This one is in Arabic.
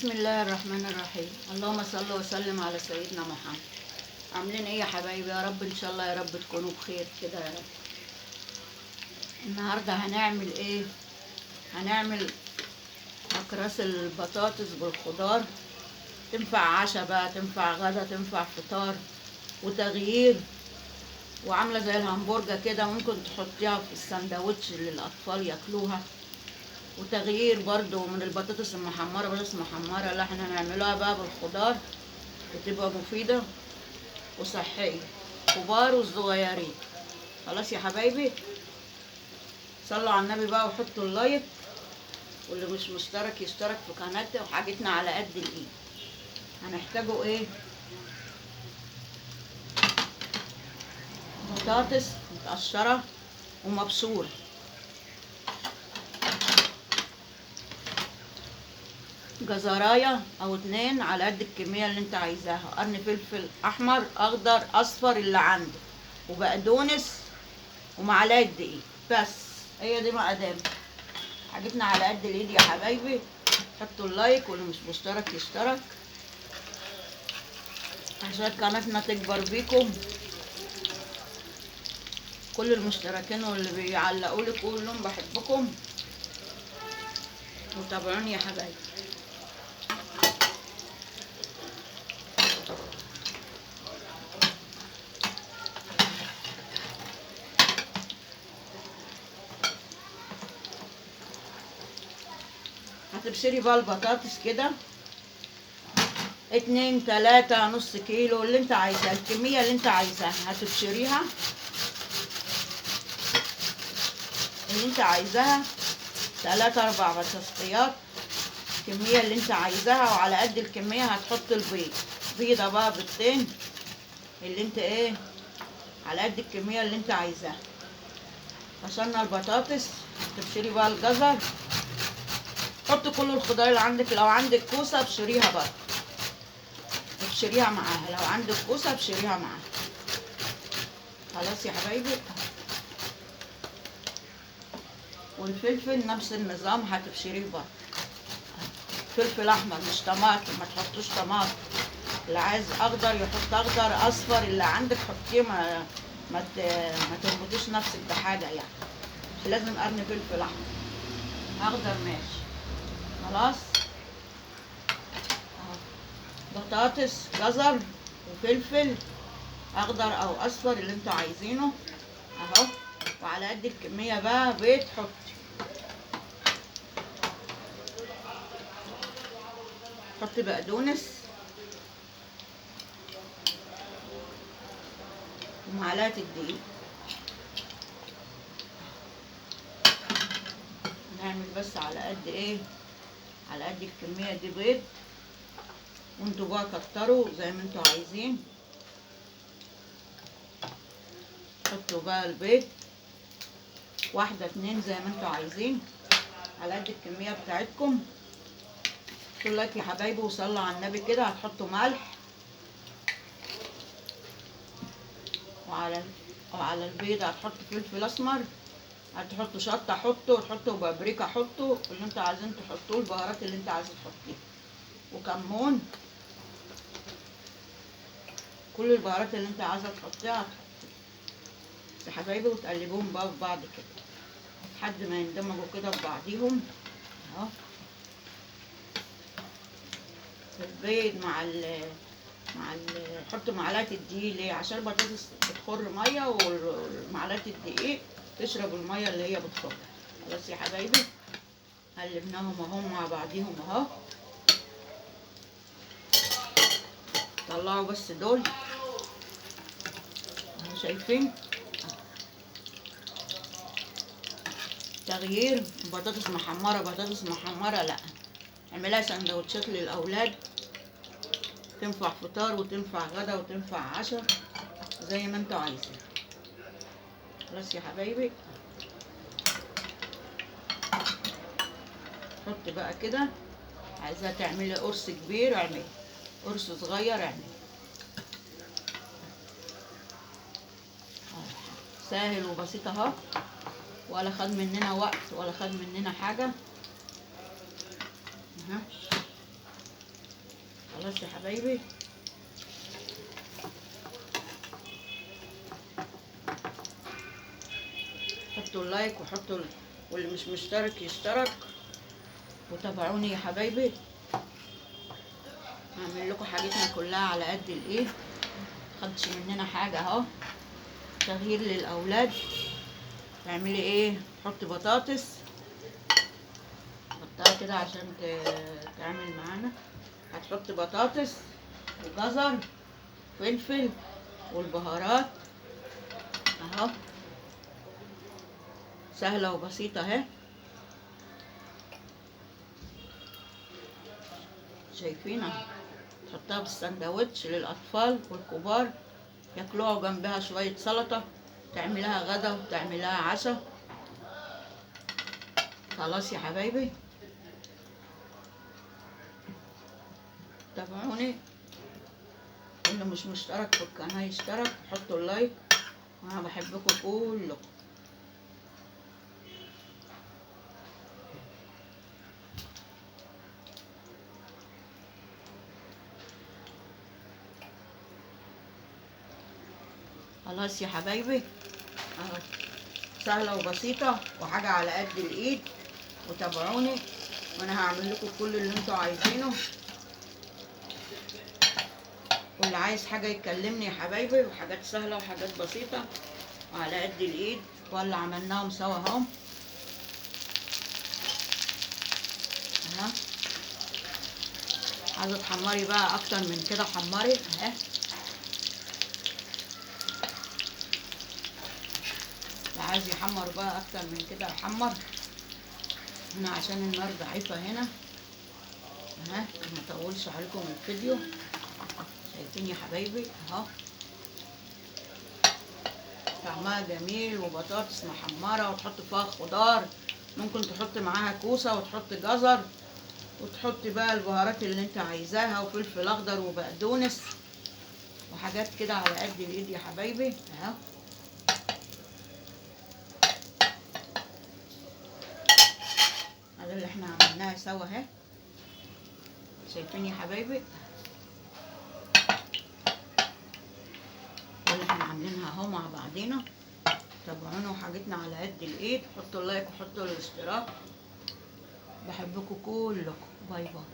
بسم الله الرحمن الرحيم. اللهم صل وسلم على سيدنا محمد. عاملين ايه يا حبايبي؟ يا رب ان شاء الله يا رب تكونوا بخير كده يا رب. النهارده هنعمل ايه؟ هنعمل اكراس البطاطس بالخضار. تنفع عشاء بقى، تنفع غدا، تنفع فطار وتغيير، وعامله زي الهمبرجر كده، ممكن تحطيها في السندوتش اللي الاطفال ياكلوها، وتغيير برضو من البطاطس المحمره. بطاطس محمره اللي احنا هنعملوها بقى بالخضار، وتبقى مفيده وصحيه كبار والصغيرين. خلاص يا حبايبي، صلوا على النبي بقى وحطوا اللايك، واللي مش مشترك يشترك في قناتي. وحاجتنا على قد الايد. هنحتاجوا ايه؟ بطاطس متقشره ومبشوره، جزرايه او 2 على قد الكميه اللي انت عايزاها، قرن فلفل احمر اخضر اصفر اللي عندك، وبقدونس، ومعلقه دقيق. بس هي دي مقادير حاجتنا على قد الايد يا حبايبي. حطوا اللايك، واللي مش مشترك يشترك عشان قناتنا تكبر بيكم. كل المشتركين واللي بيعلقوا لي كلهم بحبكم، وتابعوني يا حبايبي. هتبشري بقى البطاطس كده 2 3 نص كيلو اللي انت عايزاه، الكمية اللي انت عايزاها هتبشريها اللي انت عايزاها، 3 4 بطاطسيات الكمية اللي انت عايزاها. وعلى قد الكمية هتحط البيض، بيضة بقى بيضتين اللي انت ايه على قد الكمية اللي انت عايزاها. عشان البطاطس تبشري بقى الجزر، حط كل الخضار اللي عندك. لو عندك كوسة ابشريها بقى، ابشريها معاها. لو عندك كوسة ابشريها معاها. خلاص يا حبايبي. والفلفل نفس النظام هتبشريه بقى، فلفل احمر مش طماطم، ما تحطوش طماطم. اللي عايز اخضر يحط اخضر، اصفر اللي عندك حطيه. ما تربطيش نفسك بحاجه يعني. مش لازم قرن فلفل احمر، اخضر ماشي. خلاص اهو، بطاطس جزر وفلفل اخضر او اصفر اللي انتوا عايزينه اهو. وعلى قد الكميه بقى بيض حطي بقدونس ومعلقه الدقيق. نعمل بس على قد ايه، على قد الكميه دي بيض، وانتوا بقى كتروا زي ما انتوا عايزين. حطوا بقى البيض 1 2 زي ما انتوا عايزين على قد الكميه بتاعتكم. حطوا لايك يا حبايبي وصلوا على النبي كده. هتحطوا ملح، وعلى البيض هتحطوا فلفل اسمر، هتحطوا شطه حطوا، وتحطوا بابريكا حطوا، اللي انتوا عايزين تحطوه، البهارات اللي انت عايزه تحطيها، وكمون، كل البهارات اللي انت عايزه تحطيها هتحطيها يا حبايبي. وتقلبوهم بقى في بعض كده لحد ما يندمجوا كده في بعضيهم اهو. البيض حطوا معلقه الدقيق. ليه؟ عشان البطاطس بتخر ميه، ومعلقه الدقيق تشرب الميه اللي هي بتخر. خلاص يا حبايبي، قلبناهم اهو مع بعضيهم اهو. طلعوا بس دول اهو، شايفين تغيير. بطاطس محمره، بطاطس محمره لا، اعملها سندوتشات للاولاد، تنفع فطار وتنفع غدا وتنفع عشاء زي ما انتوا عايزين. خلاص يا حبايبي، حط بقى كده. عايزاه تعملي قرص كبير اعملي، قرص صغير اعملي. سهل وبسيط اهو، ولا خد مننا وقت ولا خد مننا حاجه اهو. خلاص يا حبايبي، حطوا اللايك وحطوا واللي مش مشترك يشترك وتابعوني يا حبايبي. هعمل لكم حاجتنا كلها على قد الايه، مخدش مننا حاجه اهو، تغيير للاولاد. تعملي ايه؟ حطي بطاطس، حطها كده عشان تعمل معانا. هتحطي بطاطس وجزر فلفل والبهارات اهو، سهله وبسيطه اهي. شايفين اهو، تحطها بالسندوتش للاطفال والكبار ياكلوها وجنبها شويه سلطه، تعملها غدا وتعملها عشاء. خلاص يا حبايبي، تابعوني. اللي مش مشترك في القناه يشترك، حطوا اللايك، وانا بحبكم كلكم. خلاص يا حبايبي اهو، سهله وبسيطه وحاجه على قد الايد. وتابعوني وانا هعمل لكم كل اللي انتوا عايزينه. واللي عايز حاجه يكلمني يا حبايبي، وحاجات سهله وحاجات بسيطه وعلى قد الايد، واللي عملناهم سوا اهو. اهو عايزه تحمري بقى اكتر من كده حمري اهي. اللي عايز يحمر بقى اكتر من كده يحمر. هنا عشان النار ضعيفه هنا اهي، ما اطولش عليكم الفيديو. شايفين يا حبايبي اهو، طعمها جميل وبطاطس محمره وتحط فيها خضار، ممكن تحط معاها كوسه وتحط جزر وتحط بقى البهارات اللي انت عايزاها وفلفل اخضر وبقدونس وحاجات كده على قد الايد يا حبايبي اهو. هذا اللي احنا عملناه سوا اهي. شايفين يا حبايبي اللي احنا عاملينها اهو مع بعضينا. تابعونا وحاجتنا على قد الايد، حطوا اللايك وحطوا الاشتراك. بحبكم كلكم، باي باي.